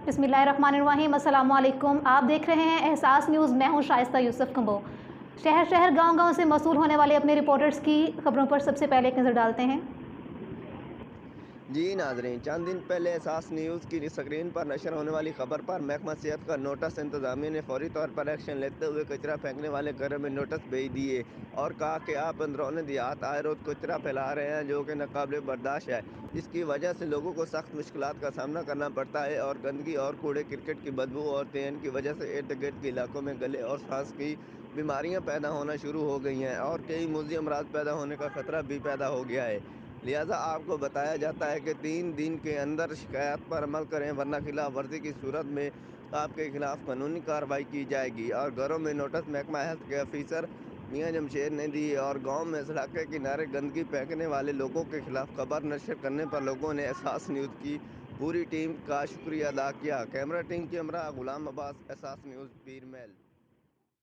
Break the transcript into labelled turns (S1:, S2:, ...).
S1: बिस्मिल्लाहिर्रहमानिर्रहीम, अस्सलामु अलैकुम। आप देख रहे हैं एहसास न्यूज़। मैं हूं शाइस्ता यूसुफ कंबो। शहर शहर गांव-गांव से मौसूल होने वाले अपने रिपोर्टर्स की खबरों पर सबसे पहले एक नज़र डालते हैं।
S2: जी नाजरीन, चंद दिन पहले एहसास न्यूज़ की स्क्रीन पर नशर होने वाली खबर पर महकमा सेहत का नोटिस इंतजामिया ने फौरी तौर पर एक्शन लेते हुए कचरा फेंकने वाले घरों में नोटिस भेज दिए और कहा कि आप अंदरूनी देहात आए रोज कचरा फैला रहे हैं जो कि नाकाबिले बर्दाश्त है। इसकी वजह से लोगों को सख्त मुश्किलात का सामना करना पड़ता है और गंदगी और कूड़े क्रिकेट की बदबू और तेन की वजह से इर्द गिर्द के इलाकों में गले और सांस की बीमारियां पैदा होना शुरू हो गई हैं और कई मुज़ी अमराज पैदा होने का खतरा भी पैदा हो गया है। लिहाजा आपको बताया जाता है कि 3 दिन के अंदर शिकायत पर अमल करें, वरना खिलाफ वर्जी की सूरत में आपके खिलाफ कानूनी कार्रवाई की जाएगी। और घरों में नोटिस महकमा हेल्थ के ऑफिसर मियां जमशेद ने दी और गांव में सड़क के किनारे गंदगी फेंकने वाले लोगों के खिलाफ खबर नशर करने पर लोगों ने एहसास न्यूज़ की पूरी टीम का शुक्रिया अदा किया। कैमरा टीम के हमरा गुलाम अब्बास, एहसास न्यूज़, पीर महल।